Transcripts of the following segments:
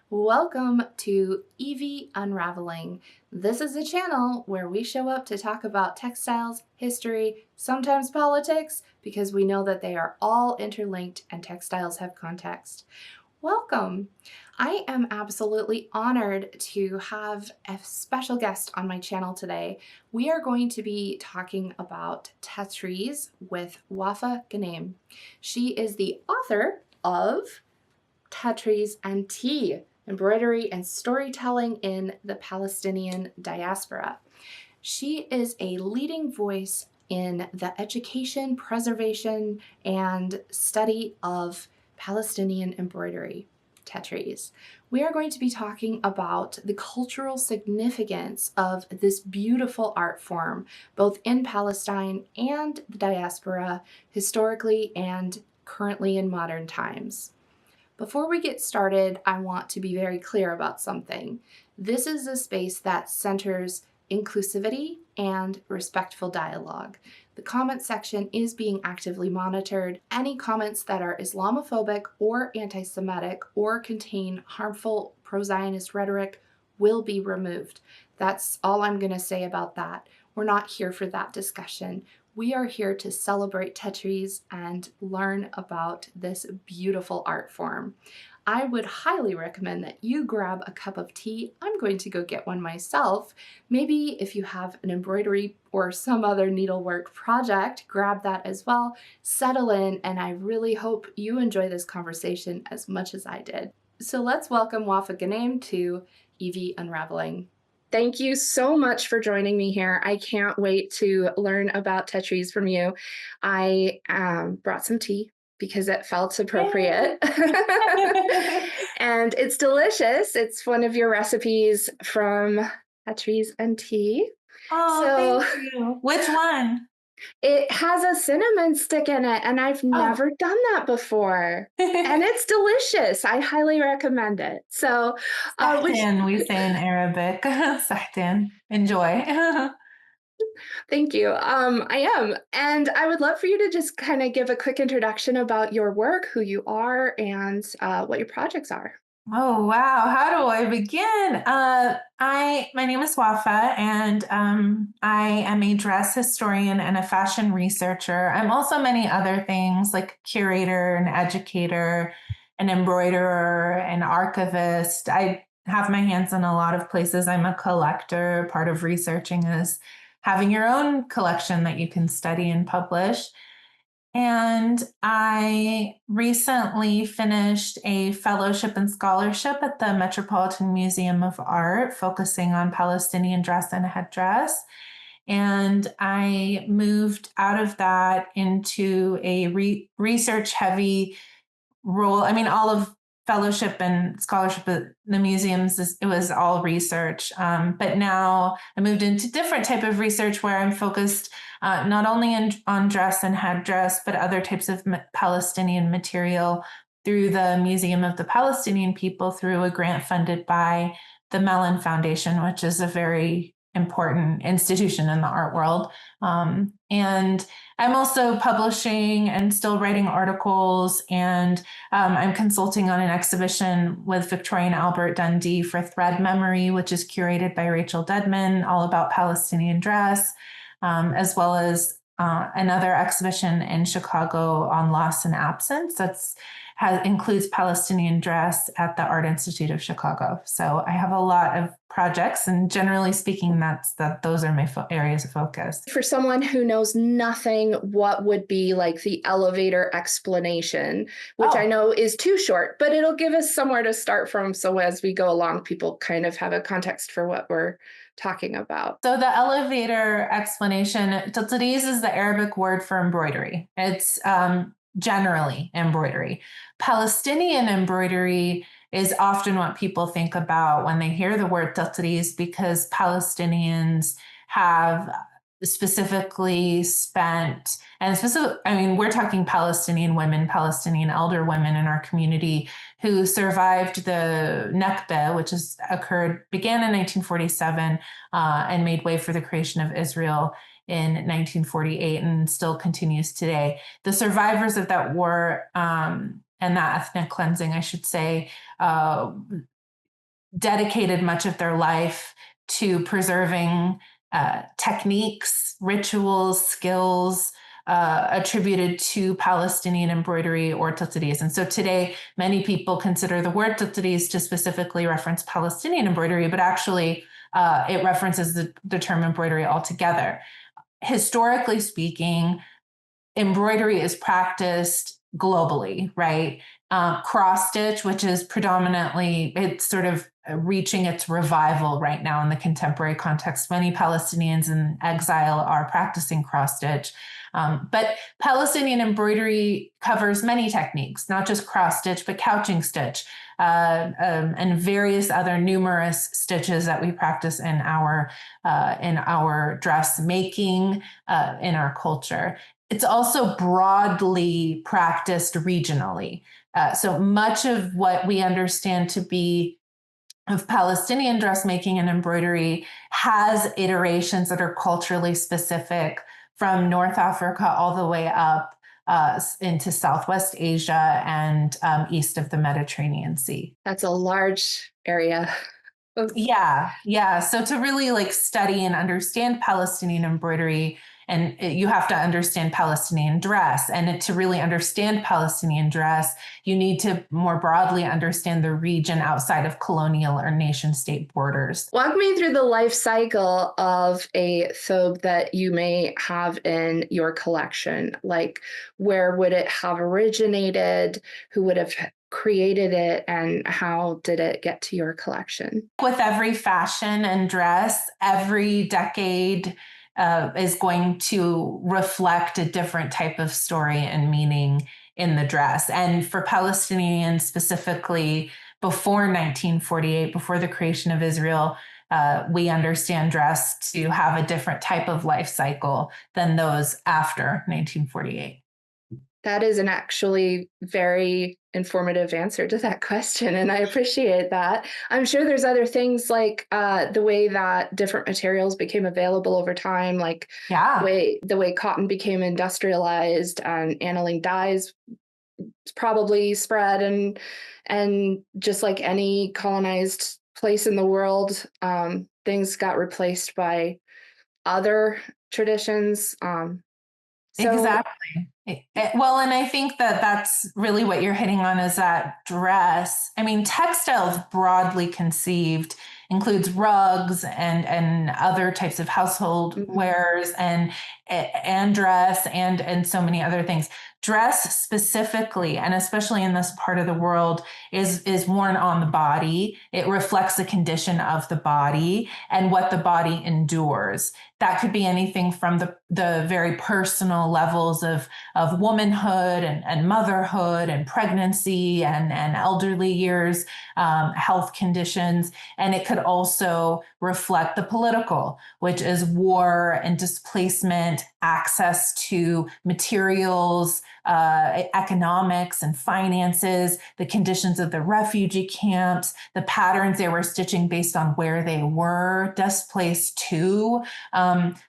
Welcome to Evie Unraveling. This is a channel where we show up to talk about textiles, history, sometimes politics, because we know that they are all interlinked and textiles have context. Welcome. I am absolutely honored to have a special guest on my channel today. We are going to be talking about Tatreez with Wafa Ghnaim. She is the author of Tatreez and Tea, Embroidery and Storytelling in the Palestinian Diaspora. She is a leading voice in the education, preservation, and study of Palestinian embroidery, Tatreez. We are going to be talking about the cultural significance of this beautiful art form, both in Palestine and the diaspora, historically and currently in modern times. Before we get started, I want to be very clear about something. This is a space that centers inclusivity and respectful dialogue. The comment section is being actively monitored. Any comments that are Islamophobic or anti-Semitic or contain harmful pro-Zionist rhetoric will be removed. That's all I'm going to say about that. We're not here for that discussion. We are here to celebrate Tatreez and learn about this beautiful art form. I would highly recommend that you grab a cup of tea. I'm going to go get one myself. Maybe if you have an embroidery or some other needlework project, grab that as well. Settle in, and I really hope you enjoy this conversation as much as I did. So let's welcome Wafa Ghnaim to Evie Unraveling. Thank you so much for joining me here. I can't wait to learn about Tatreez from you. I brought some tea because it felt appropriate. And it's delicious. It's one of your recipes from Tatreez and Tea. Oh, thank you. Which one? It has a cinnamon stick in it, and I've never done that before. And it's delicious. I highly recommend it. So, Sahtan, we say in Arabic. Sahtan. Enjoy. Thank you. I am. And I would love for you to just kind of give a quick introduction about your work, who you are, and what your projects are. Oh, wow. How do I begin? My name is Wafa, and I am a dress historian and a fashion researcher. I'm also many other things like curator, an educator, an embroiderer, an archivist. I have my hands in a lot of places. I'm a collector. Part of researching is having your own collection that you can study and publish. And I recently finished a fellowship and scholarship at the Metropolitan Museum of Art, focusing on Palestinian dress and headdress. And I moved out of that into a research heavy role. I mean, all of fellowship and scholarship at the museums, it was all research. But now I moved into different type of research where I'm focused not only on dress and headdress, but other types of Palestinian material through the Museum of the Palestinian People through a grant funded by the Mellon Foundation, which is a very important institution in the art world. And I'm also publishing and still writing articles, and I'm consulting on an exhibition with Victorian Albert Dundee for Thread Memory, which is curated by Rachel Dedman, all about Palestinian dress, as well as another exhibition in Chicago on loss and absence includes Palestinian dress at the Art Institute of Chicago. So I have a lot of projects, and generally speaking, those are my areas of focus. For someone who knows nothing, what would be like the elevator explanation, which I know is too short, but it'll give us somewhere to start from. So as we go along, people kind of have a context for what we're talking about. So the elevator explanation, Tatreez is the Arabic word for embroidery. It's generally embroidery. Palestinian embroidery is often what people think about when they hear the word Tatreez, because Palestinians have specifically spent, we're talking Palestinian women, Palestinian elder women in our community who survived the Nakba, which began in 1947 and made way for the creation of Israel in 1948 and still continues today. The survivors of that war and that ethnic cleansing, I should say, dedicated much of their life to preserving techniques, rituals, skills attributed to Palestinian embroidery or Tatreez. And so today, many people consider the word Tatreez to specifically reference Palestinian embroidery, but actually it references the term embroidery altogether. Historically speaking, embroidery is practiced globally, right? Cross stitch, which is predominantly, it's sort of reaching its revival right now in the contemporary context. Many Palestinians in exile are practicing cross stitch. But Palestinian embroidery covers many techniques, not just cross stitch, but couching stitch, and various other numerous stitches that we practice in our dressmaking, in our culture. It's also broadly practiced regionally. So much of what we understand to be of Palestinian dressmaking and embroidery has iterations that are culturally specific from North Africa all the way up into Southwest Asia and east of the Mediterranean Sea. That's a large area. Yeah. So to really like study and understand Palestinian embroidery, and you have to understand Palestinian dress. And to really understand Palestinian dress, you need to more broadly understand the region outside of colonial or nation state borders. Walk me through the life cycle of a thobe that you may have in your collection. Like, where would it have originated? Who would have created it, and how did it get to your collection? With every fashion and dress, every decade is going to reflect a different type of story and meaning in the dress. And for Palestinians specifically, before 1948, before the creation of Israel, we understand dress to have a different type of life cycle than those after 1948. That is an actually very informative answer to that question, and I appreciate that. I'm sure there's other things like the way that different materials became available over time, like the way cotton became industrialized and aniline dyes probably spread, and just like any colonized place in the world, things got replaced by other traditions. Exactly. Well, and I think that that's really what you're hitting on is that dress. I mean, textiles broadly conceived includes rugs and other types of household wares and dress and so many other things. Dress specifically, and especially in this part of the world, is worn on the body. It reflects the condition of the body and what the body endures. That could be anything from the very personal levels of womanhood and motherhood and pregnancy and elderly years, health conditions. And it could also reflect the political, which is war and displacement, access to materials, economics and finances, the conditions of the refugee camps, the patterns they were stitching based on where they were displaced to.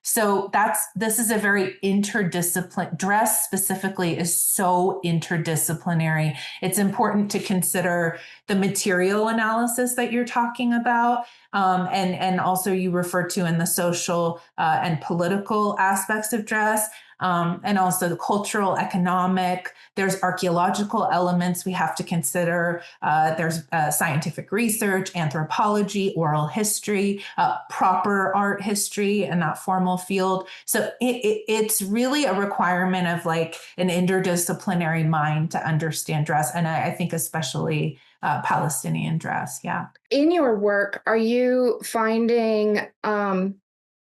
So this is a very interdisciplinary. Dress specifically is so interdisciplinary. It's important to consider the material analysis that you're talking about. And also you refer to in the social and political aspects of dress. And also the cultural, economic, there's archaeological elements we have to consider. There's scientific research, anthropology, oral history, proper art history in that formal field. So it's really a requirement of like an interdisciplinary mind to understand dress. And I think especially Palestinian dress. Yeah. In your work, are you finding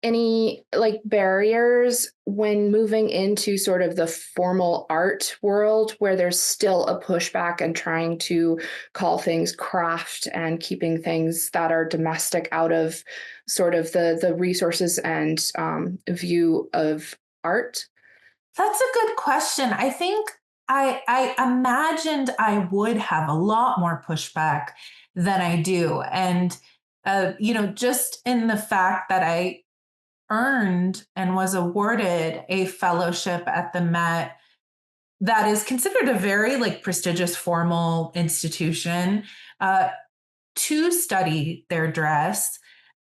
any like barriers when moving into sort of the formal art world where there's still a pushback and trying to call things craft and keeping things that are domestic out of sort of the resources and view of art? That's a good question. I think I imagined I would have a lot more pushback than I do. And, just in the fact that I earned and was awarded a fellowship at the Met that is considered a very like prestigious formal institution. to study their dress,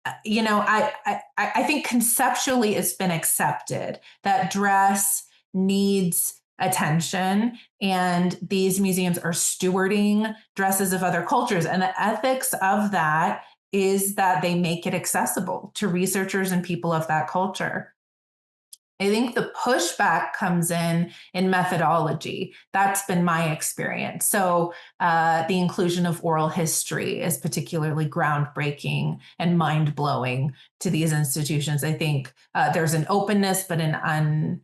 I think conceptually it's been accepted that dress needs attention, and these museums are stewarding dresses of other cultures. And the ethics of that is that they make it accessible to researchers and people of that culture. I think the pushback comes in methodology. That's been my experience. So the inclusion of oral history is particularly groundbreaking and mind-blowing to these institutions. I think there's an openness, but an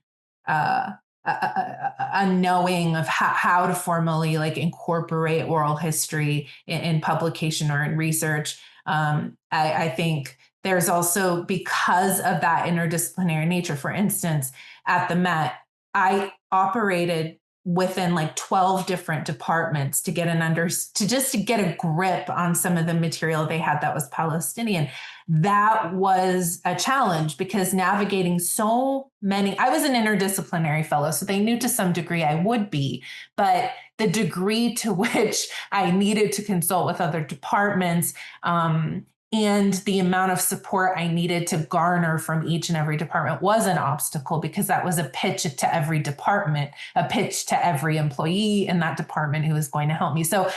unknowing of how to formally like incorporate oral history in publication or in research. I think there's also, because of that interdisciplinary nature, for instance, at the Met, I operated within like 12 different departments to get to get a grip on some of the material they had that was Palestinian. That was a challenge because navigating so many, I was an interdisciplinary fellow, so they knew to some degree I would be, but the degree to which I needed to consult with other departments, and the amount of support I needed to garner from each and every department was an obstacle, because that was a pitch to every department, a pitch to every employee in that department who was going to help me. So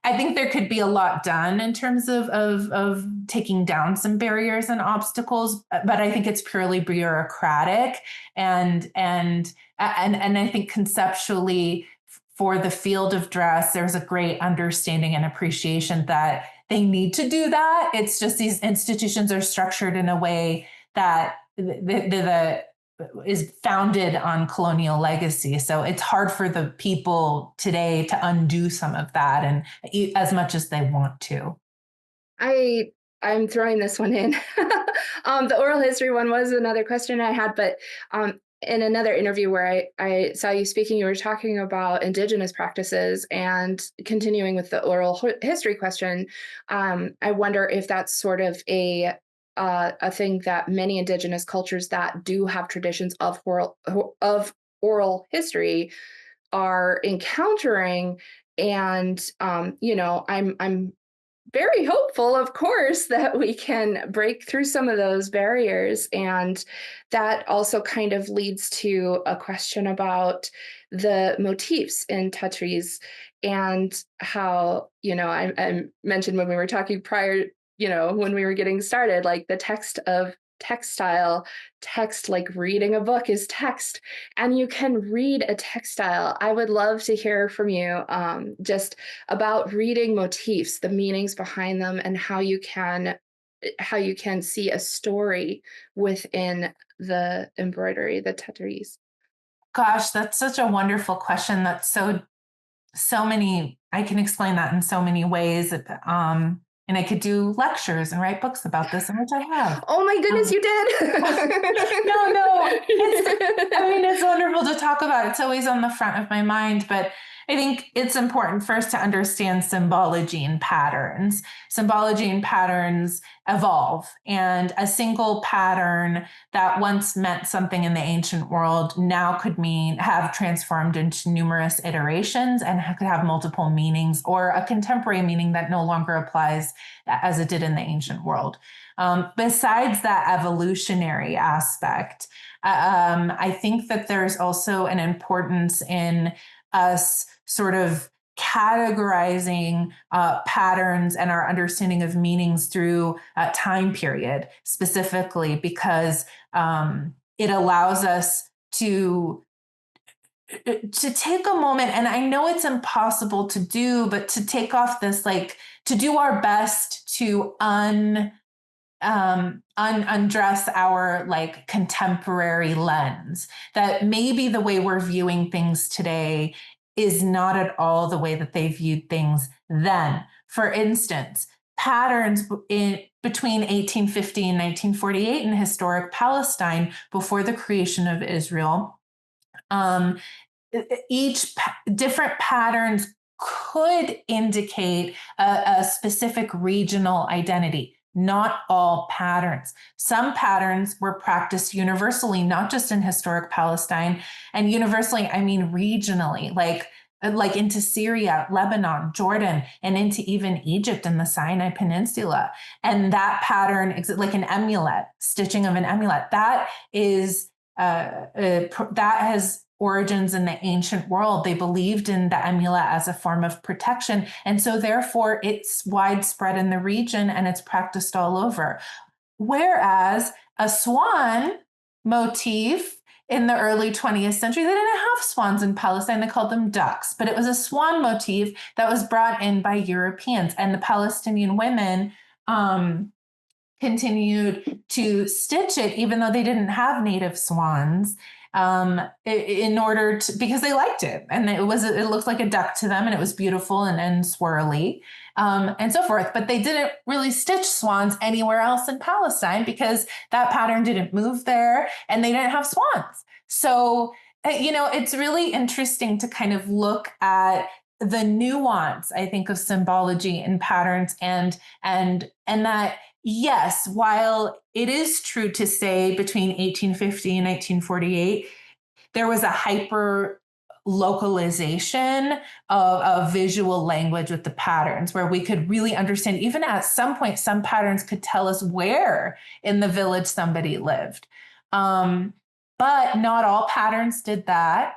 I think there could be a lot done in terms of taking down some barriers and obstacles, but I think it's purely bureaucratic, and I think conceptually for the field of dress, there's a great understanding and appreciation that they need to do that. It's just these institutions are structured in a way that is founded on colonial legacy. So it's hard for the people today to undo some of that, and as much as they want to. I'm throwing this one in. The oral history one was another question I had, but in another interview where I saw you speaking, you were talking about Indigenous practices, and continuing with the oral history question, I wonder if that's sort of a thing that many Indigenous cultures that do have traditions of oral history are encountering. And I'm very hopeful, of course, that we can break through some of those barriers. And that also kind of leads to a question about the motifs in Tatreez, and how, I mentioned when we were talking prior, when we were getting started, like the text of textile, text, like reading a book is text, and you can read a textile. I would love to hear from you just about reading motifs, the meanings behind them, and how you can see a story within the embroidery, the Tatreez. Gosh, that's such a wonderful question. That's so many, I can explain that in so many ways. And I could do lectures and write books about this, and which I have. Oh my goodness, you did. No. It's wonderful to talk about. It's always on the front of my mind, but I think it's important first to understand symbology and patterns. Symbology and patterns evolve, and a single pattern that once meant something in the ancient world now could have transformed into numerous iterations and could have multiple meanings, or a contemporary meaning that no longer applies as it did in the ancient world. Besides that evolutionary aspect, I think that there's also an importance in us sort of categorizing patterns and our understanding of meanings through time period, specifically because it allows us to take a moment, and I know it's impossible to do, but to take off this, like, to do our best to undress our like contemporary lens, that maybe the way we're viewing things today is not at all the way that they viewed things then. For instance, patterns between 1850 and 1948 in historic Palestine, before the creation of Israel, each different patterns could indicate a specific regional identity. Not all patterns. Some patterns were practiced universally, not just in historic Palestine. And universally, I mean regionally. Like like into Syria, Lebanon, Jordan, and into even Egypt and the Sinai Peninsula. And that pattern, like an amulet, stitching of an amulet, that is that has origins in the ancient world. They believed in the amulet as a form of protection. And so therefore it's widespread in the region and it's practiced all over. Whereas a swan motif in the early 20th century, they didn't have swans in Palestine. They called them ducks, but it was a swan motif that was brought in by Europeans. And the Palestinian women continued to stitch it, even though they didn't have native swans, in order to, because they liked it. And it looked like a duck to them, and it was beautiful and swirly, and so forth. But they didn't really stitch swans anywhere else in Palestine because that pattern didn't move there and they didn't have swans. So, it's really interesting to kind of look at the nuance, I think, of symbology and patterns, and that, yes, while it is true to say between 1850 and 1948, there was a hyper localization of visual language with the patterns where we could really understand, even at some point, some patterns could tell us where in the village somebody lived. But not all patterns did that.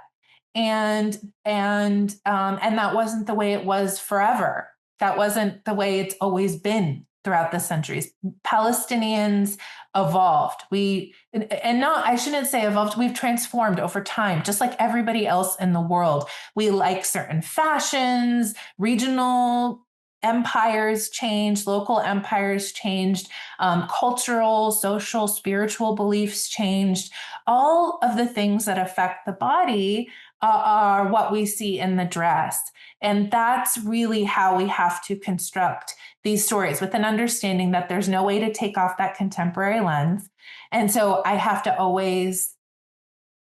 And that wasn't the way it was forever. That wasn't the way it's always been throughout the centuries. Palestinians evolved. I shouldn't say evolved, we've transformed over time, just like everybody else in the world. We like certain fashions, regional empires changed, local empires changed, cultural, social, spiritual beliefs changed. All of the things that affect the body are what we see in the dress. And that's really how we have to construct these stories, with an understanding that there's no way to take off that contemporary lens. And so I have to always,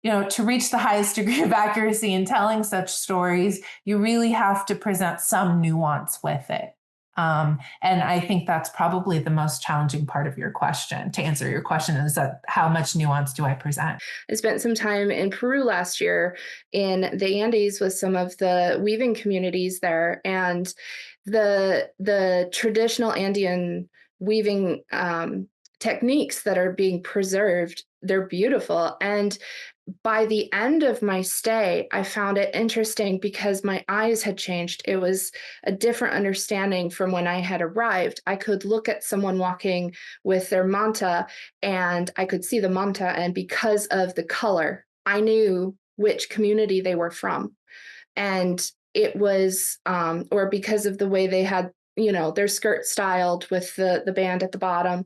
to reach the highest degree of accuracy in telling such stories, you really have to present some nuance with it. And I think that's probably the most challenging part of your question, to answer your question, is that how much nuance do I present? I spent some time in Peru last year in the Andes with some of the weaving communities there, and the traditional Andean weaving techniques that are being preserved, they're beautiful. And by the end of my stay, I found it interesting because my eyes had changed. It was a different understanding from when I had arrived. I could look at someone walking with their manta and I could see the manta, and because of the color, I knew which community they were from. And it was, or because of the way they had, their skirt styled with the band at the bottom.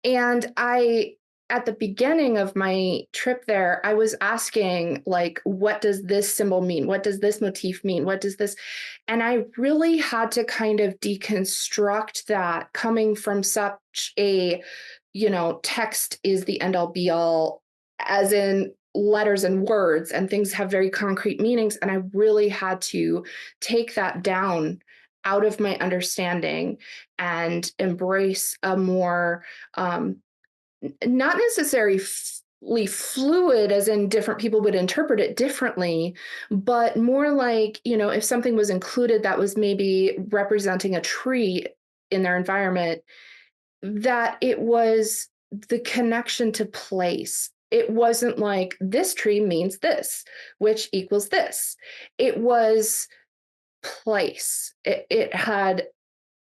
And at the beginning of my trip there, I was asking, like, what does this symbol mean? What does this motif mean? What does this? And I really had to kind of deconstruct that, coming from such a, text is the end all be all, as in letters and words, and things have very concrete meanings. And I really had to take that down out of my understanding and embrace a more, not necessarily fluid, as in different people would interpret it differently, but more like, if something was included that was maybe representing a tree in their environment, that it was the connection to place. It wasn't like this tree means this, which equals this. It was place. It had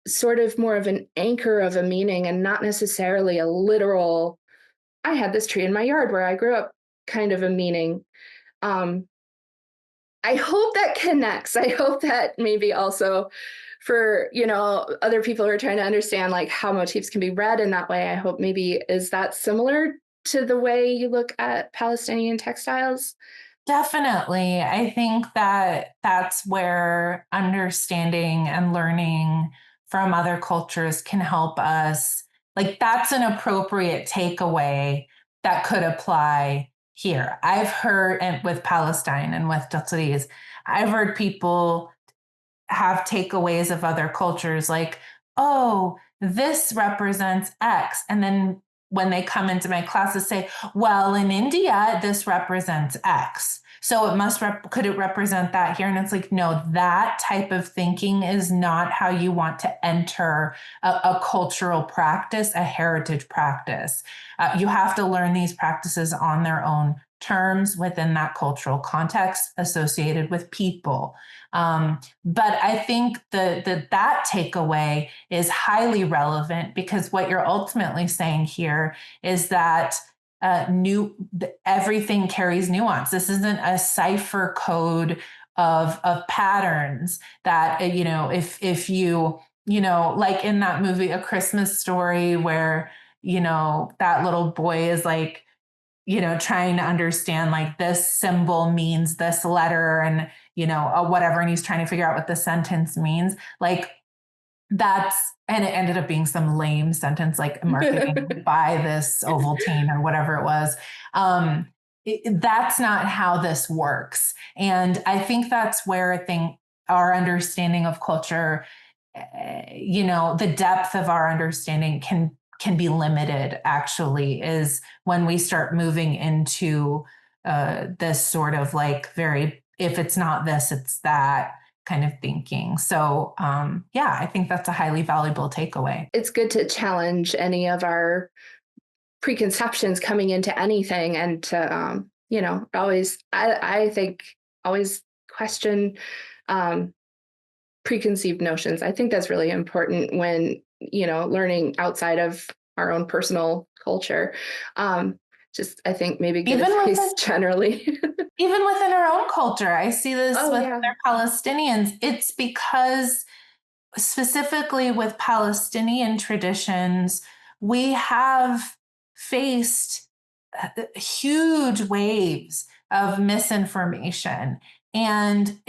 sort of more of an anchor of a meaning, and not necessarily a literal, I had this tree in my yard where I grew up kind of a meaning. I hope that connects. I hope that maybe also for, other people who are trying to understand like how motifs can be read in that way, I hope maybe, is that similar to the way you look at Palestinian textiles? Definitely. I think that that's where understanding and learning from other cultures can help us. Like, that's an appropriate takeaway that could apply here. I've heard, and with Palestine and with Tatreez, I've heard people have takeaways of other cultures like, oh, this represents X. And then when they come into my classes say, well, in India, this represents X. So could it represent that here? And it's like, no, that type of thinking is not how you want to enter a cultural practice, a heritage practice. You have to learn these practices on their own terms within that cultural context associated with people. But I think that takeaway is highly relevant, because what you're ultimately saying here is that everything carries nuance. This isn't a cipher code of patterns that, if you, like in that movie, A Christmas Story, where, that little boy is like, trying to understand, like, this symbol means this letter, and, whatever. And he's trying to figure out what the sentence means. Like, and it ended up being some lame sentence, like marketing buy this Ovaltine or whatever it was. That's not how this works. And I think that's where I think our understanding of culture, the depth of our understanding can be limited, actually, is when we start moving into this sort of like very, if it's not this, it's that kind of thinking. So I think that's a highly valuable takeaway. It's good to challenge any of our preconceptions coming into anything, and to always, I think, always question preconceived notions. I think that's really important when learning outside of our own personal culture. I think maybe get a face generally. Even within our own culture, I see this with other Palestinians. It's because, specifically with Palestinian traditions, we have faced huge waves of misinformation and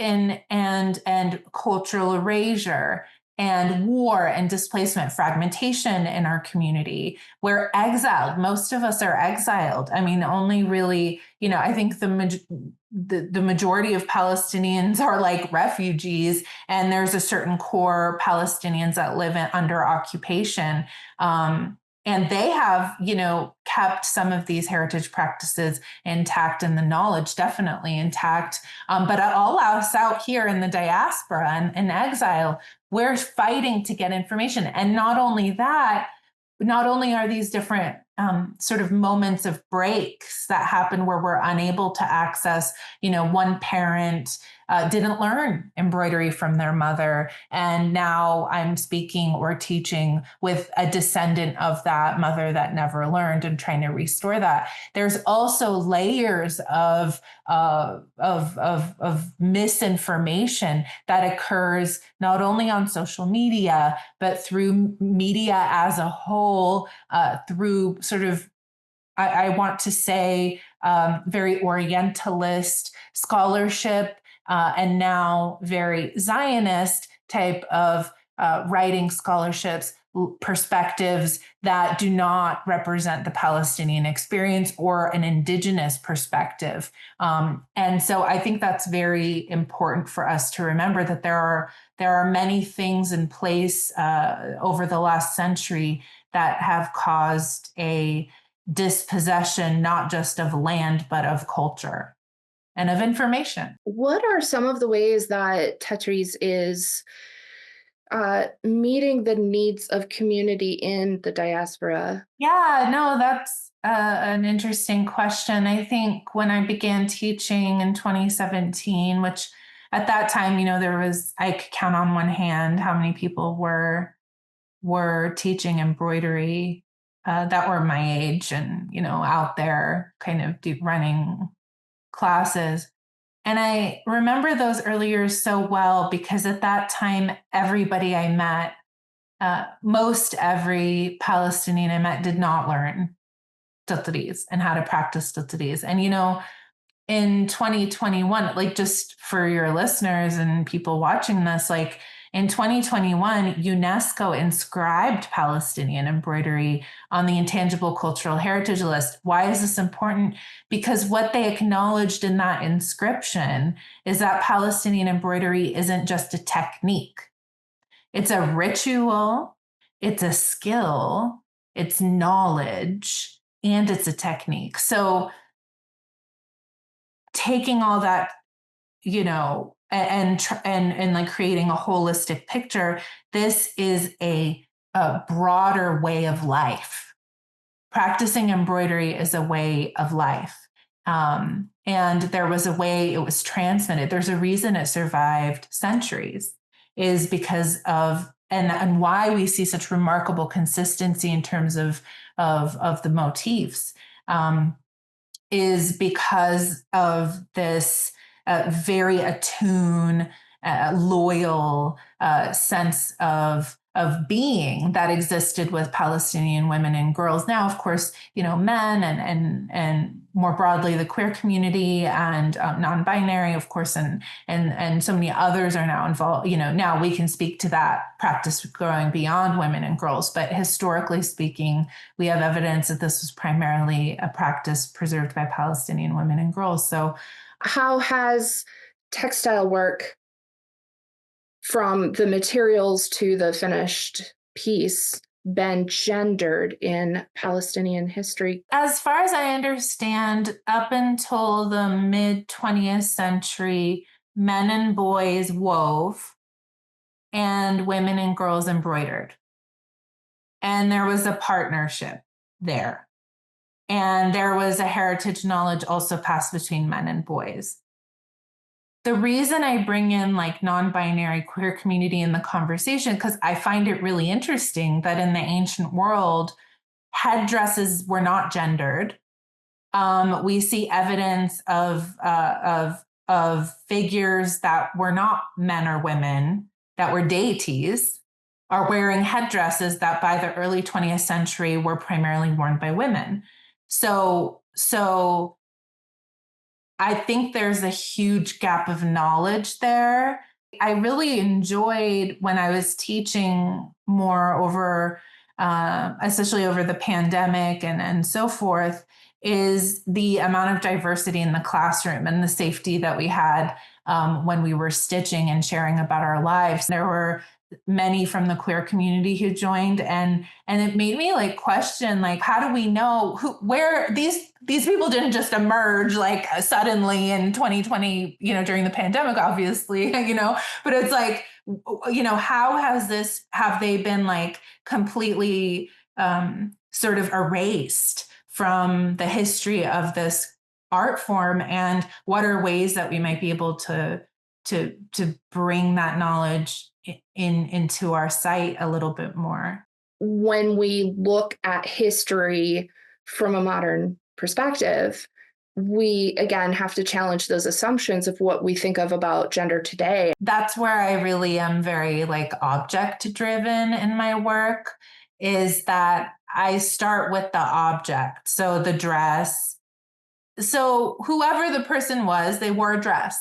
cultural erasure and war and displacement, fragmentation in our community. We're exiled. Most of us are exiled. I mean, only really, I think the majority of Palestinians are like refugees, and there's a certain core Palestinians that live under occupation. And they have, kept some of these heritage practices intact, and the knowledge definitely intact. But all us out here in the diaspora and in exile, we're fighting to get information. And not only that, not only are these different sort of moments of breaks that happen where we're unable to access, one parent didn't learn embroidery from their mother, and now I'm speaking or teaching with a descendant of that mother that never learned and trying to restore that. There's also layers of misinformation that occurs not only on social media, but through media as a whole, through sort of, I want to say, very Orientalist scholarship, and now very Zionist type of writing scholarships, perspectives that do not represent the Palestinian experience or an indigenous perspective. And so I think that's very important for us to remember, that there are many things in place over the last century that have caused a dispossession, not just of land, but of culture and of information. What are some of the ways that Tatreez is meeting the needs of community in the diaspora? Yeah, no, that's an interesting question. I think when I began teaching in 2017, which at that time, I could count on one hand how many people were teaching embroidery that were my age and, out there kind of running classes. And I remember those early years so well, because at that time, everybody I met, most every Palestinian I met, did not learn Tatreez and how to practice Tatreez. And, in 2021, like, just for your listeners and people watching this, like, in 2021, UNESCO inscribed Palestinian embroidery on the Intangible Cultural Heritage List. Why is this important? Because what they acknowledged in that inscription is that Palestinian embroidery isn't just a technique. It's a ritual, it's a skill, it's knowledge, and it's a technique. So taking all that, and like creating a holistic picture, this is a broader way of life. Practicing embroidery is a way of life. And there was a way it was transmitted. There's a reason it survived centuries, is because of, and why we see such remarkable consistency in terms of the motifs, is because of this very attuned, loyal sense of being that existed with Palestinian women and girls. Now, of course, men and more broadly the queer community and non-binary, of course, and so many others are now involved. Now we can speak to that practice growing beyond women and girls. But historically speaking, we have evidence that this was primarily a practice preserved by Palestinian women and girls. So, how has textile work, from the materials to the finished piece, been gendered in Palestinian history? As far as I understand, up until the mid 20th century, men and boys wove and women and girls embroidered. And there was a partnership there. And there was a heritage knowledge also passed between men and boys. The reason I bring in like non-binary queer community in the conversation, because I find it really interesting that in the ancient world, headdresses were not gendered. We see evidence of figures that were not men or women, that were deities, are wearing headdresses that by the early 20th century were primarily worn by women. So I think there's a huge gap of knowledge there. I really enjoyed when I was teaching more over, especially over the pandemic and so forth, is the amount of diversity in the classroom and the safety that we had when we were stitching and sharing about our lives. There were many from the queer community who joined, and it made me like question, like, how do we know where these people didn't just emerge like suddenly in 2020, during the pandemic, obviously, but it's like, how have they been like completely sort of erased from the history of this art form, and what are ways that we might be able to bring that knowledge into our site a little bit more? When we look at history from a modern perspective, we again have to challenge those assumptions of what we think of about gender today. That's where I really am very like object driven in my work, is that I start with the object. So the dress. So whoever the person was, they wore a dress.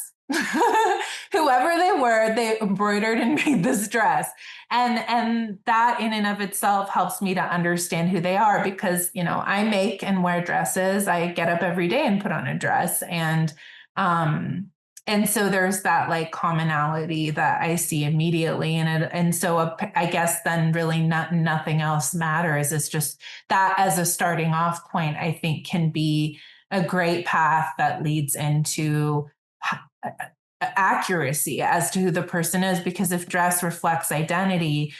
Whoever they were, they embroidered and made this dress. And that in and of itself helps me to understand who they are, because, I make and wear dresses. I get up every day and put on a dress. And so there's that like commonality that I see immediately. And so I guess then really nothing else matters. It's just that as a starting off point, I think can be a great path that leads into accuracy as to who the person is. Because if dress reflects identity,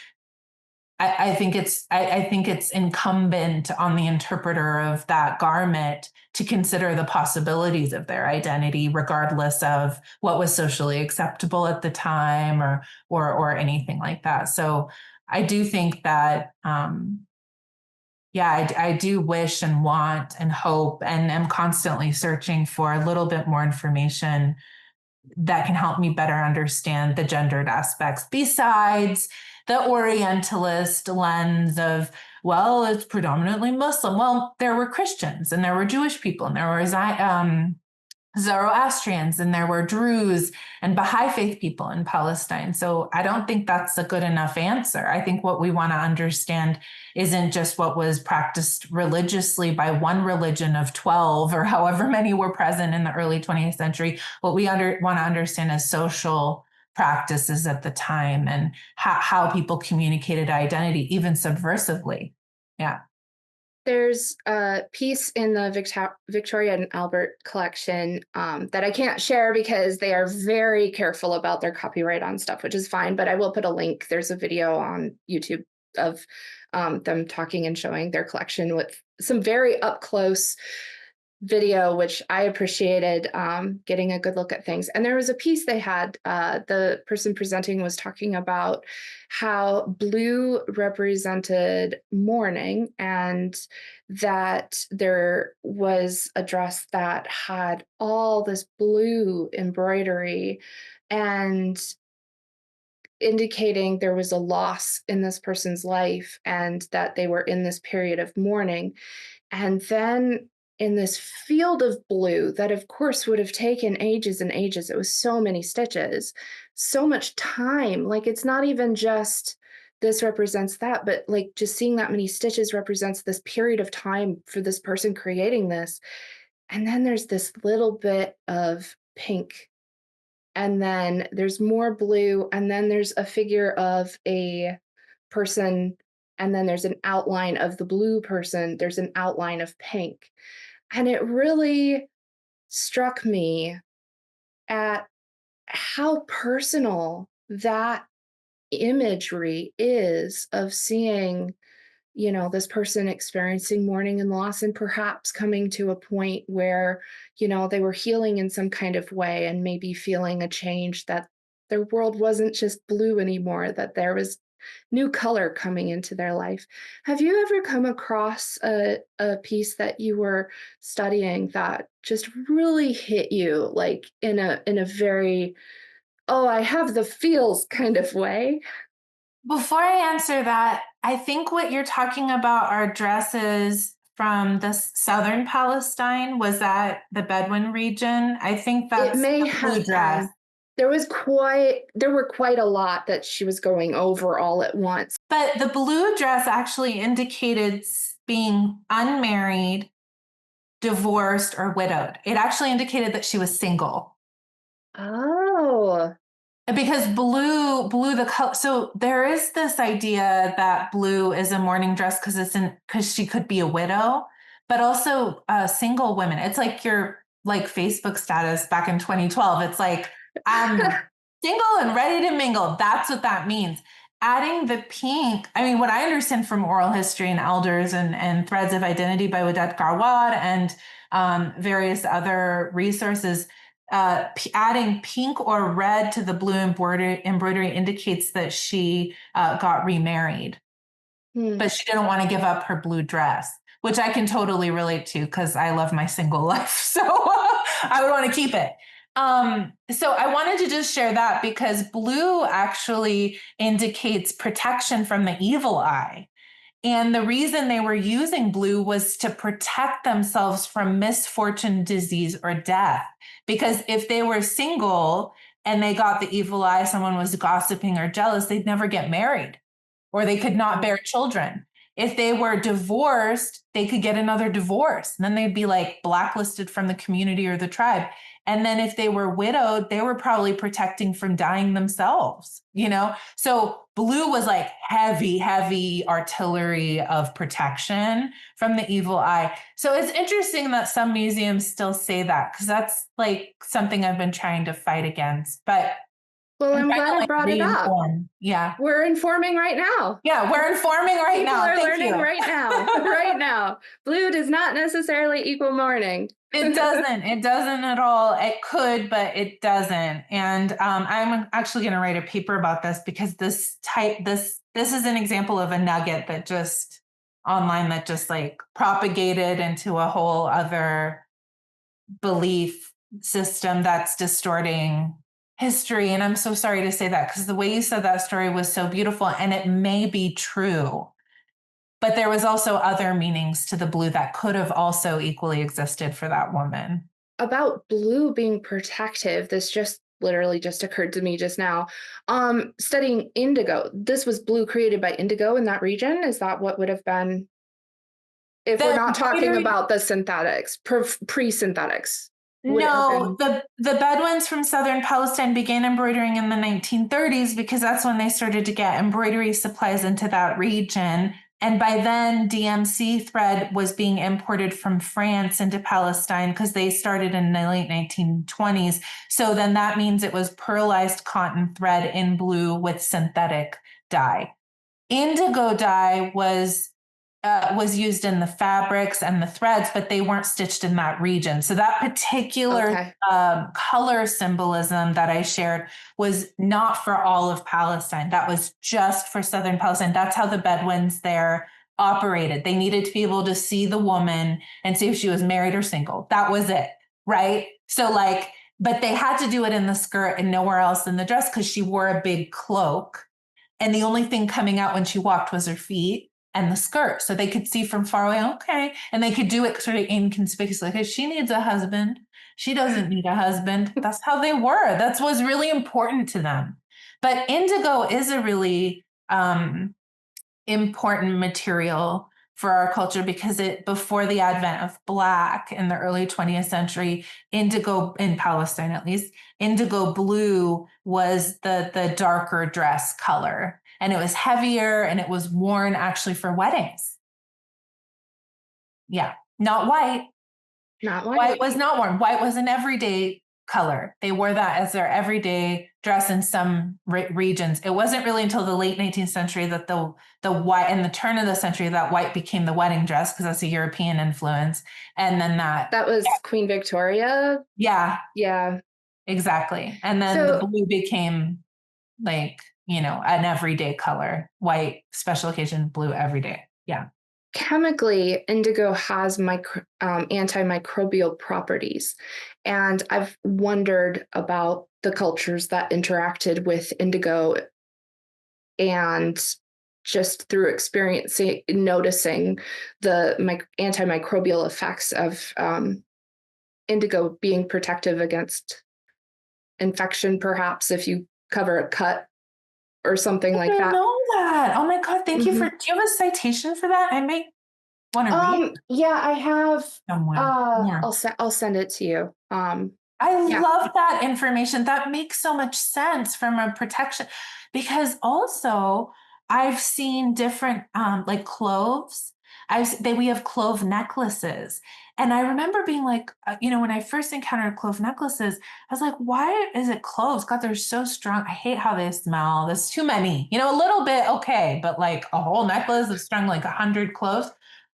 I think it's incumbent on the interpreter of that garment to consider the possibilities of their identity, regardless of what was socially acceptable at the time or anything like that. So I do think that I do wish and want and hope and am constantly searching for a little bit more information that can help me better understand the gendered aspects, besides the Orientalist lens of, well, it's predominantly Muslim. Well, there were Christians and there were Jewish people and there were Zoroastrians and there were Druze and Baha'i faith people in Palestine. So I don't think that's a good enough answer. I think what we want to understand isn't just what was practiced religiously by one religion of 12 or however many were present in the early 20th century. What we want to understand is social practices at the time and how people communicated identity, even subversively. Yeah. There's a piece in the Victoria and Albert collection that I can't share because they are very careful about their copyright on stuff, which is fine, but I will put a link. There's a video on YouTube of them talking and showing their collection with some very up close video, which I appreciated, getting a good look at things. And there was a piece they had, the person presenting was talking about how blue represented mourning, and that there was a dress that had all this blue embroidery and indicating there was a loss in this person's life and that they were in this period of mourning. And then in this field of blue that of course would have taken ages and ages, it was so many stitches, so much time. Like, it's not even just this represents that, but like just seeing that many stitches represents this period of time for this person creating this. And then there's this little bit of pink, and then there's more blue, and then there's a figure of a person, and then there's an outline of the blue person, there's an outline of pink. And it really struck me at how personal that imagery is of seeing, this person experiencing mourning and loss, and perhaps coming to a point where, they were healing in some kind of way and maybe feeling a change, that their world wasn't just blue anymore, that there was new color coming into their life. Have you ever come across a piece that you were studying that just really hit you, like in a very, oh, I have the feels kind of way? Before I answer that, I think what you're talking about are dresses from the southern Palestine. Was that the Bedouin region? I think It that's may the blue have dress. been. There were quite a lot that she was going over all at once. But the blue dress actually indicated being unmarried, divorced, or widowed. It actually indicated that she was single. Oh. Because blue, the color. So there is this idea that blue is a mourning dress because she could be a widow, but also single women. It's like your Facebook status back in 2012. It's like, I'm single and ready to mingle. That's what that means. Adding the pink. I mean, what I understand from oral history and elders and Threads of Identity by Wadat Garwad and various other resources, adding pink or red to the blue embroidery indicates that she got remarried, but she didn't want to give up her blue dress, which I can totally relate to because I love my single life. So I would want to keep it. So I wanted to just share that because blue actually indicates protection from the evil eye. And the reason they were using blue was to protect themselves from misfortune, disease, or death. Because if they were single and they got the evil eye, someone was gossiping or jealous, they'd never get married, or they could not bear children. If they were divorced, they could get another divorce. And then they'd be like blacklisted from the community or the tribe. And then if they were widowed, they were probably protecting from dying themselves, So blue was like heavy artillery of protection from the evil eye. So it's interesting that some museums still say that, because that's like something I've been trying to fight against. But well, I'm glad I brought it up. Yeah. We're informing right now. Yeah, we're informing right now. People are learning right now. Right now. Blue does not necessarily equal mourning. It doesn't at all. It could, but it doesn't. And I'm actually going to write a paper about this, because this is an example of a nugget that just online that just like propagated into a whole other belief system that's distorting history. And I'm so sorry to say that, because the way you said that story was so beautiful, and it may be true. But there was also other meanings to the blue that could have also equally existed for that woman. About blue being protective, this just literally just occurred to me just now. Studying indigo, this was blue created by indigo in that region. Is that what would have been? If we're not talking about the synthetics, pre-synthetics. No, the Bedouins from southern Palestine began embroidering in the 1930s, because that's when they started to get embroidery supplies into that region. And by then, DMC thread was being imported from France into Palestine because they started in the late 1920s. So then that means it was pearlized cotton thread in blue with synthetic dye. Indigo dye was used in the fabrics and the threads, but they weren't stitched in that region. So that particular color symbolism that I shared was not for all of Palestine. That was just for southern Palestine. That's how the Bedouins there operated. They needed to be able to see the woman and see if she was married or single. That was it, right? So like, but they had to do it in the skirt and nowhere else in the dress because she wore a big cloak. And the only thing coming out when she walked was her feet and the skirt. So they could see from far away, okay. And they could do it sort of inconspicuously. Like, she needs a husband. She doesn't need a husband. That's how they were. That was really important to them. But indigo is a really important material for our culture because before the advent of Black in the early 20th century, indigo, in Palestine at least, indigo blue was the darker dress color. And it was heavier and it was worn actually for weddings. Yeah, not white. Not white. White was not worn. White was an everyday color. They wore that as their everyday dress in some regions. It wasn't really until the late 19th century that the white, in the turn of the century, that white became the wedding dress because that's a European influence. And then that was Queen Victoria. Yeah. Yeah. Exactly. And then the blue became like, an everyday color. White, special occasion, blue, everyday. Yeah. Chemically, indigo has antimicrobial properties. And I've wondered about the cultures that interacted with indigo and just through noticing the antimicrobial effects of indigo being protective against infection, perhaps if you cover a cut or something like that. I know that. Oh my God. Thank you do you have a citation for that? I may want to read. Yeah, I have. Somewhere. I'll send it to you. I love that information. That makes so much sense from a protection, because also I've seen different, like cloves. We have clove necklaces. And I remember being like, when I first encountered clove necklaces, I was like, why is it cloves? God, they're so strong. I hate how they smell. There's too many, a little bit. Okay. But like a whole necklace of strung like 100 cloves.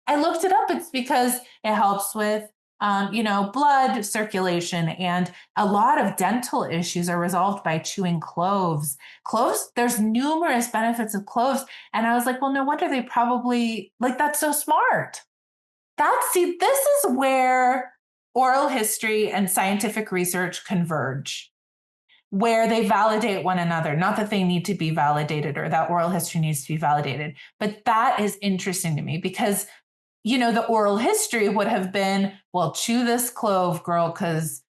I looked it up. It's because it helps with blood circulation, and a lot of dental issues are resolved by chewing cloves. There's numerous benefits of cloves. And I was like, well, no wonder they probably that's so smart. This is where oral history and scientific research converge, where they validate one another. Not that they need to be validated or that oral history needs to be validated, but that is interesting to me because the oral history would have been, well, chew this clove, girl, because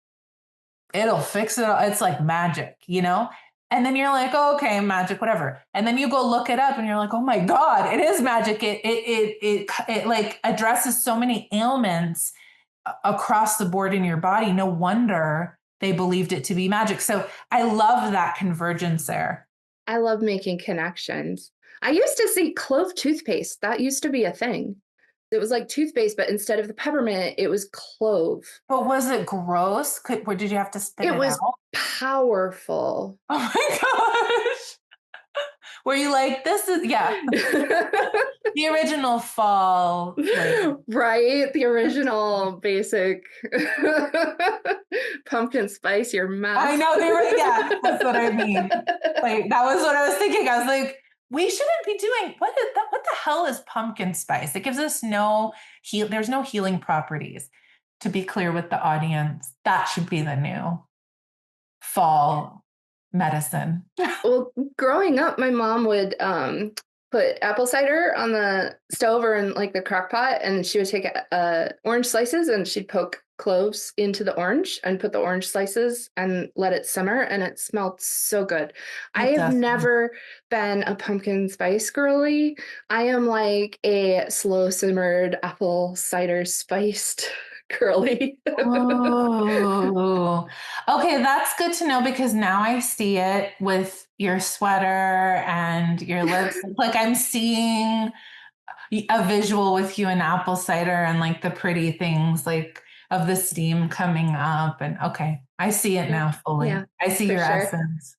it'll fix it. It's like magic, And then you're like, oh, okay, magic, whatever. And then you go look it up and you're like, oh my God, it is magic. It like addresses so many ailments across the board in your body. No wonder they believed it to be magic. So I love that convergence there. I love making connections. I used to see clove toothpaste. That used to be a thing. It was like toothpaste, but instead of the peppermint, it was clove. But was it gross? Or did you have to spit it out? It was powerful. Oh my gosh. Were you like, this is, the original fall flavor. Right? The original basic pumpkin spice, your mouth. I know, that's what I mean. Like, that was what I was thinking. I was like, we shouldn't be doing, what the hell is pumpkin spice? It gives us there's no healing properties. To be clear with the audience, that should be the new fall medicine. Well, growing up, my mom would put apple cider on the stove or in like the crock pot, and she would take orange slices and she'd poke cloves into the orange and put the orange slices and let it simmer, and it smelled so good. I have never been a pumpkin spice girly. I am like a slow simmered apple cider spiced girly. Oh, okay, that's good to know, because now I see it with your sweater and your lips. Like I'm seeing a visual with you and apple cider and like the pretty things like of the steam coming up. And okay, I see it now fully. Yeah, I see your sure. essence.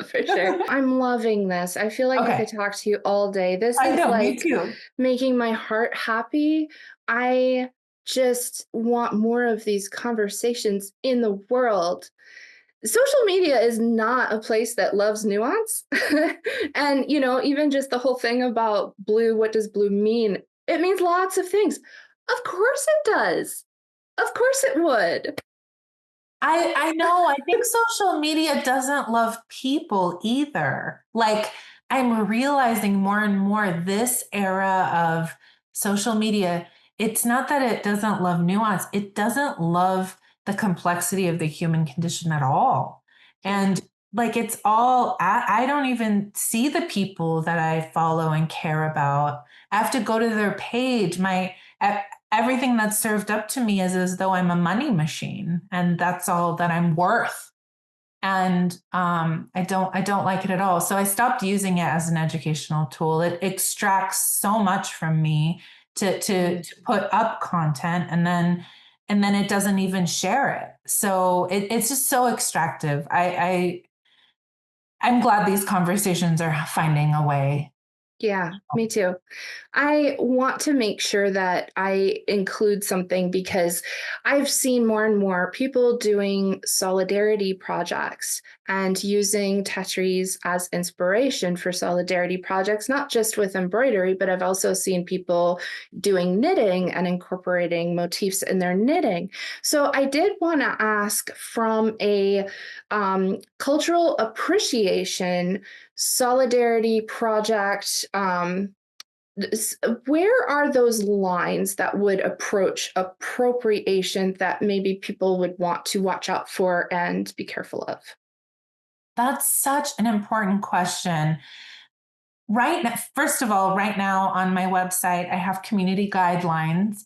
For sure. I'm loving this. I feel like I could talk to you all day. This I is know, me like too. making my heart happy. I just want more of these conversations in the world. Social media is not a place that loves nuance. And, even just the whole thing about blue, what does blue mean? It means lots of things. Of course it does. Of course it would. I know. I think social media doesn't love people either. Like, I'm realizing more and more this era of social media, it's not that it doesn't love nuance, it doesn't love the complexity of the human condition at all. And like, it's all, I don't even see the people that I follow and care about. I have to go to their page. Everything that's served up to me is as though I'm a money machine and that's all that I'm worth. And I don't like it at all. So I stopped using it as an educational tool. It extracts so much from me to put up content and then it doesn't even share it. So it's just so extractive. I'm glad these conversations are finding a way. Yeah, me too. I want to make sure that I include something because I've seen more and more people doing solidarity projects and using Tatreez as inspiration for solidarity projects, not just with embroidery, but I've also seen people doing knitting and incorporating motifs in their knitting. So I did want to ask from a cultural appreciation solidarity project, where are those lines that would approach appropriation that maybe people would want to watch out for and be careful of? That's such an important question. Right now, first of all, right now on my website, I have community guidelines.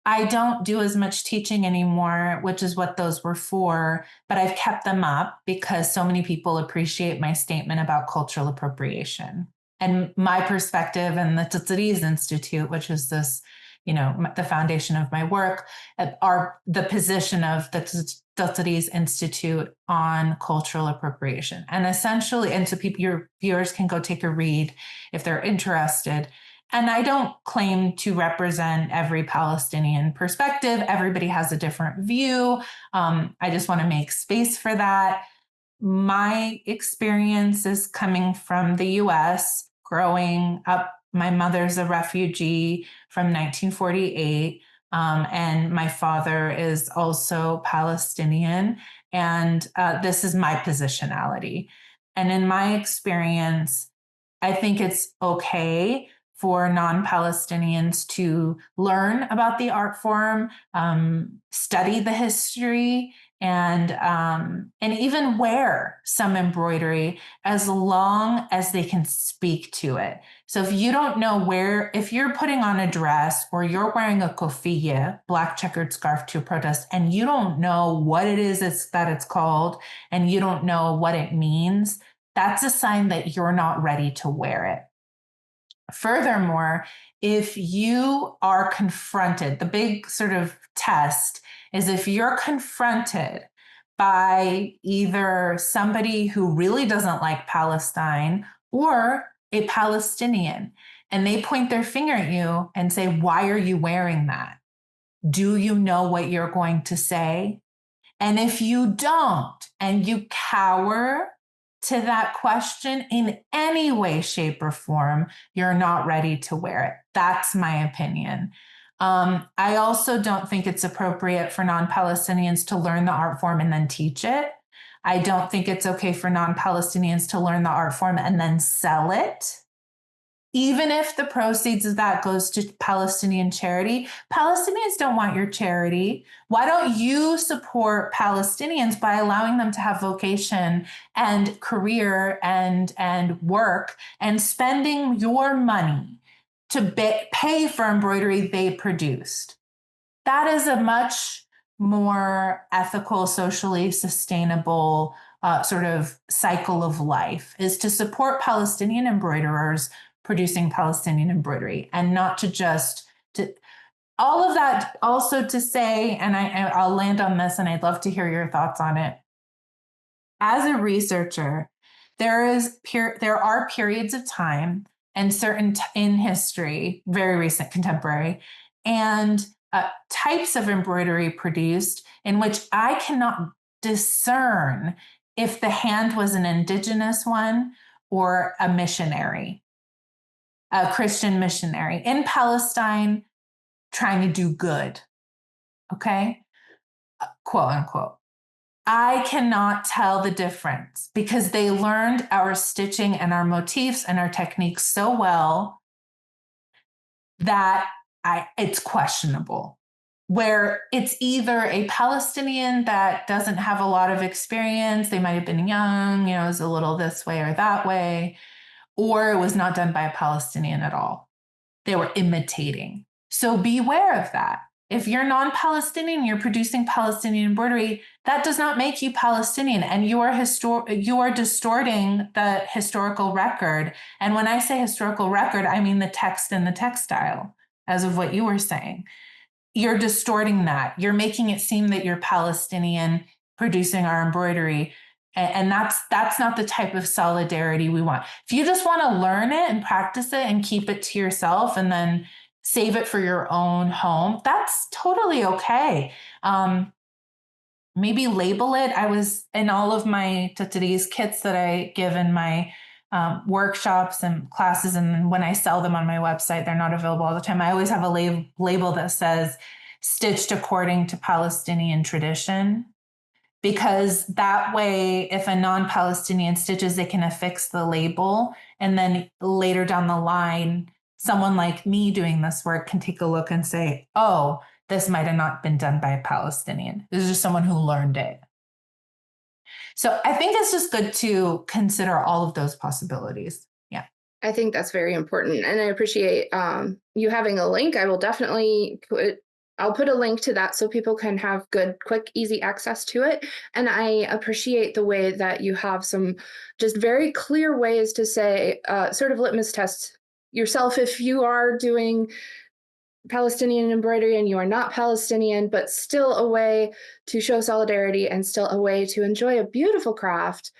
I don't do as much teaching anymore, which is what those were for, but I've kept them up because so many people appreciate my statement about cultural appropriation. And my perspective and the Tatreez Institute, which is this, the foundation of my work, are the position of the Tatreez Institute on cultural appropriation. And essentially, and so people, your viewers can go take a read if they're interested. And I don't claim to represent every Palestinian perspective. Everybody has a different view. I just want to make space for that. My experience is coming from the US, growing up. My mother's a refugee from 1948, and my father is also Palestinian. And this is my positionality. And in my experience, I think it's okay for non-Palestinians to learn about the art form, study the history, and even wear some embroidery as long as they can speak to it. So if you don't know if you're putting on a dress or you're wearing a kofiyeh, black checkered scarf to a protest, and you don't know what it is that it's called, and you don't know what it means, that's a sign that you're not ready to wear it. Furthermore, if you are confronted, the big sort of test is if you're confronted by either somebody who really doesn't like Palestine or a Palestinian, and they point their finger at you and say, "Why are you wearing that? Do you know what you're going to say?" And if you don't, and you cower to that question in any way, shape, or form, you're not ready to wear it. That's my opinion. I also don't think it's appropriate for non-Palestinians to learn the art form and then teach it. I don't think it's okay for non-Palestinians to learn the art form and then sell it. Even if the proceeds of that goes to Palestinian charity, Palestinians don't want your charity. Why don't you support Palestinians by allowing them to have vocation and career and work and spending your money to pay for embroidery they produced? That is a much more ethical, socially sustainable sort of cycle of life, is to support Palestinian embroiderers producing Palestinian embroidery, and not to just to all of that also to say, and I'll land on this and I'd love to hear your thoughts on it. As a researcher, there are periods of time and certain in history, very recent, contemporary, and types of embroidery produced in which I cannot discern if the hand was an indigenous one or a missionary, a Christian missionary in Palestine trying to do good, okay? Quote unquote. I cannot tell the difference because they learned our stitching and our motifs and our techniques so well that it's questionable. Where it's either a Palestinian that doesn't have a lot of experience, they might have been young, it was a little this way or that way, or it was not done by a Palestinian at all. They were imitating. So beware of that. If you're non-Palestinian, you're producing Palestinian embroidery, that does not make you Palestinian, and you are distorting the historical record. And when I say historical record, I mean the text and the textile, as of what you were saying. You're distorting that. You're making it seem that you're Palestinian producing our embroidery. And that's not the type of solidarity we want. If you just want to learn it and practice it and keep it to yourself and then save it for your own home, that's totally okay. Maybe label it. I was in all of my Tatreez kits that I give in my workshops and classes, and when I sell them on my website, they're not available all the time. I always have a label that says stitched according to Palestinian tradition, because that way, if a non-Palestinian stitches, they can affix the label, and then later down the line, someone like me doing this work can take a look and say, oh, this might have not been done by a Palestinian. This is just someone who learned it. So I think it's just good to consider all of those possibilities. Yeah. I think that's very important. And I appreciate you having a link. I will definitely I'll put a link to that so people can have good, quick, easy access to it. And I appreciate the way that you have some just very clear ways to say, sort of litmus tests yourself if you are doing Palestinian embroidery and you are not Palestinian, but still a way to show solidarity and still a way to enjoy a beautiful craft,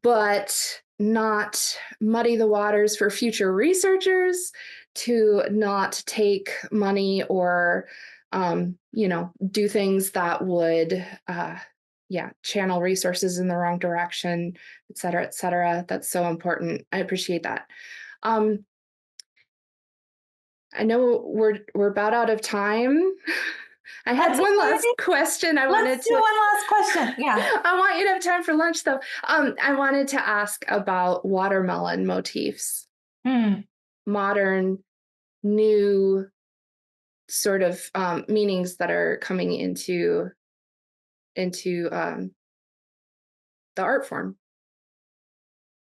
but not muddy the waters for future researchers, to not take money or do things that would channel resources in the wrong direction, et cetera, et cetera. That's so important. I appreciate that. I know we're about out of time. I had one last question. Let's do one last question. Yeah. I want you to have time for lunch, though. I wanted to ask about watermelon motifs. Modern, new sort of meanings that are coming into the art form.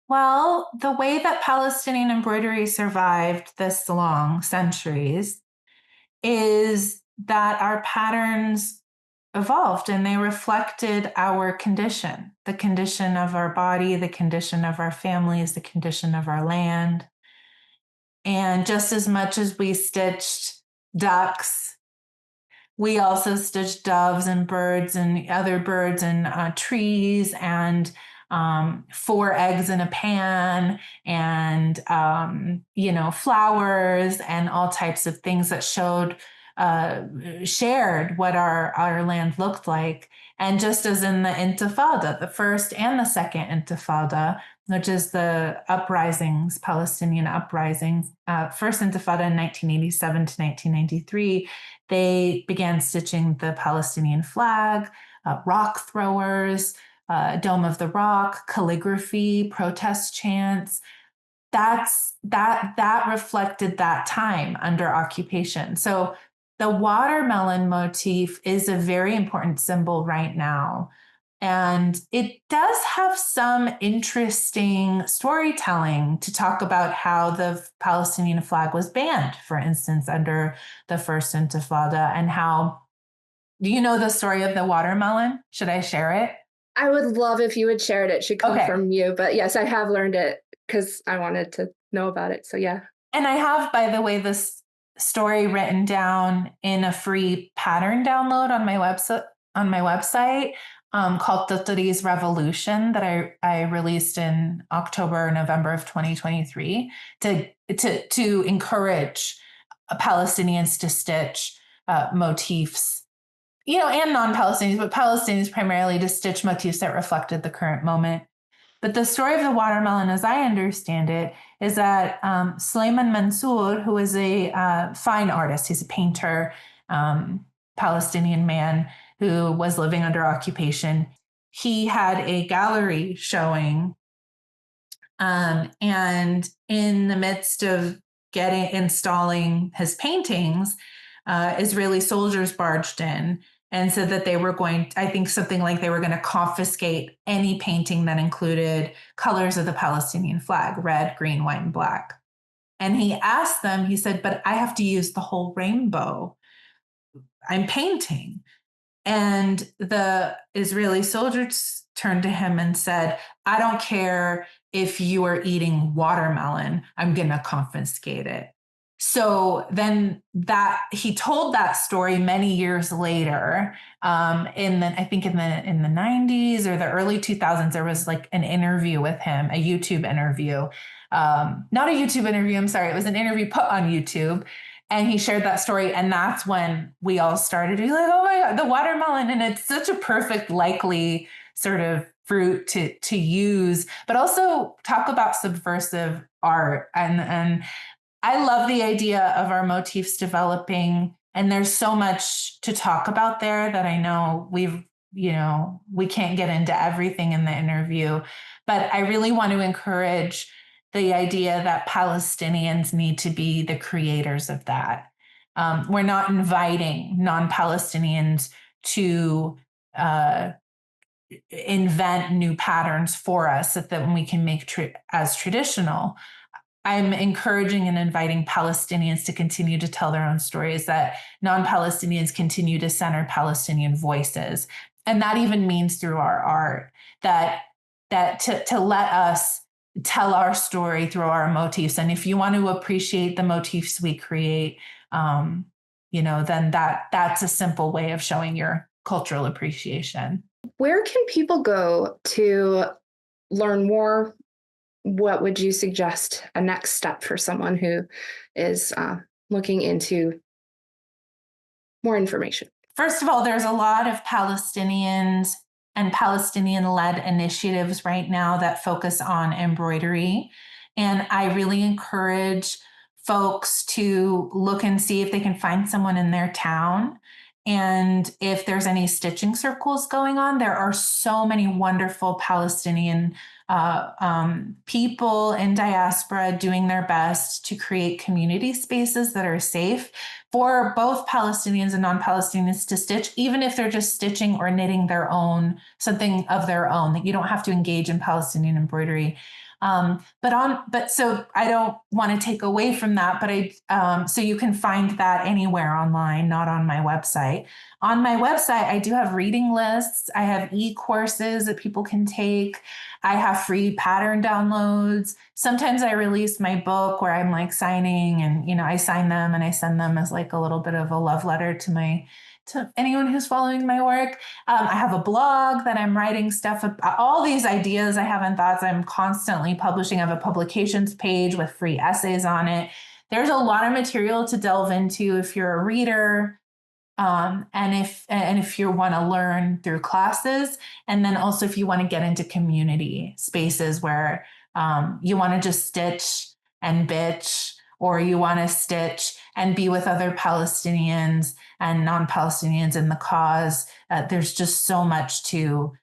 Well, the way that Palestinian embroidery survived this long, centuries, is that our patterns evolved and they reflected our condition, the condition of our body, the condition of our families, the condition of our land. And just as much as we stitched ducks, we also stitched doves and birds and other birds and trees and 4 eggs in a pan and, flowers and all types of things that shared what our land looked like. And just as in the Intifada, the first and the second Intifada, which is the uprisings, Palestinian uprisings, first Intifada in 1987 to 1993, they began stitching the Palestinian flag, rock throwers, Dome of the Rock, calligraphy, protest chants. That reflected that time under occupation. So the watermelon motif is a very important symbol right now. And it does have some interesting storytelling to talk about how the Palestinian flag was banned, for instance, under the first Intifada, and how, do you know the story of the watermelon? Should I share it? I would love if you would share it. It should come from you. But yes, I have learned it. because I wanted to know about it. So yeah. And I have, by the way, this story written down in a free pattern download on my website called Tatreez Revolution that I released in October, November of 2023 to encourage Palestinians to stitch motifs, and non-Palestinians, but Palestinians primarily to stitch motifs that reflected the current moment. But the story of the watermelon, as I understand it, is that Suleiman Mansour, who is a fine artist, he's a painter, Palestinian man who was living under occupation, he had a gallery showing. And in the midst of installing his paintings, Israeli soldiers barged in and said that they were I think something like they were going to confiscate any painting that included colors of the Palestinian flag, red, green, white, and black. And he asked them, he said, but I have to use the whole rainbow. I'm painting. And the Israeli soldiers turned to him and said, I don't care if you are eating watermelon, I'm going to confiscate it. So then he told that story many years later. I think in the 90s or the early 2000s, there was like an interview with him, a YouTube interview. Not a YouTube interview, I'm sorry. It was an interview put on YouTube. And he shared that story. And that's when we all started to be like, oh my God, the watermelon. And it's such a perfect, likely sort of fruit to use, but also talk about subversive art. And I love the idea of our motifs developing. And there's so much to talk about there that I know we can't get into everything in the interview, but I really want to encourage the idea that Palestinians need to be the creators of that. We're not inviting non-Palestinians to invent new patterns for us that we can make as traditional. I'm encouraging and inviting Palestinians to continue to tell their own stories, that non-Palestinians continue to center Palestinian voices. And that even means through our art, that to let us tell our story through our motifs. And if you want to appreciate the motifs we create, then that's a simple way of showing your cultural appreciation. Where can people go to learn more? What would you suggest a next step for someone who is looking into more information? First of all, there's a lot of Palestinians and Palestinian-led initiatives right now that focus on embroidery. And I really encourage folks to look and see if they can find someone in their town. And if there's any stitching circles going on, there are so many wonderful Palestinian people in diaspora doing their best to create community spaces that are safe for both Palestinians and non-Palestinians to stitch, even if they're just stitching or knitting something of their own, that you don't have to engage in Palestinian embroidery. But so I don't want to take away from that, but so you can find that anywhere online, not on my website. On my website, I do have reading lists. I have e-courses that people can take. I have free pattern downloads. Sometimes I release my book where I'm like signing and, I sign them and I send them as like a little bit of a love letter to anyone who's following my work. I have a blog that I'm writing stuff about. All these ideas I have and thoughts I'm constantly publishing. I have a publications page with free essays on it. There's a lot of material to delve into if you're a reader, and if you want to learn through classes, and then also if you want to get into community spaces where you want to just stitch and bitch, or you want to stitch and be with other Palestinians and non-Palestinians in the cause. There's just so much to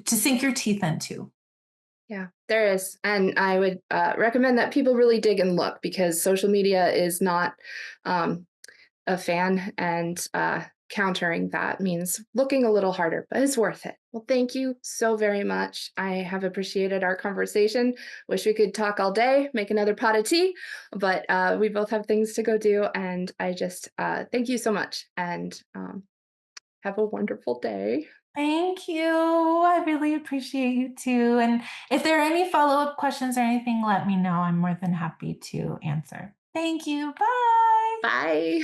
sink your teeth into. Yeah, there is. And I would recommend that people really dig and look, because social media is not a fan, and countering that means looking a little harder, but it's worth it. Well, thank you so very much. I have appreciated our conversation. Wish we could talk all day, make another pot of tea, but we both have things to go do. And I just thank you so much, and have a wonderful day. Thank you. I really appreciate you too. And if there are any follow-up questions or anything, let me know. I'm more than happy to answer. Thank you. Bye. Bye.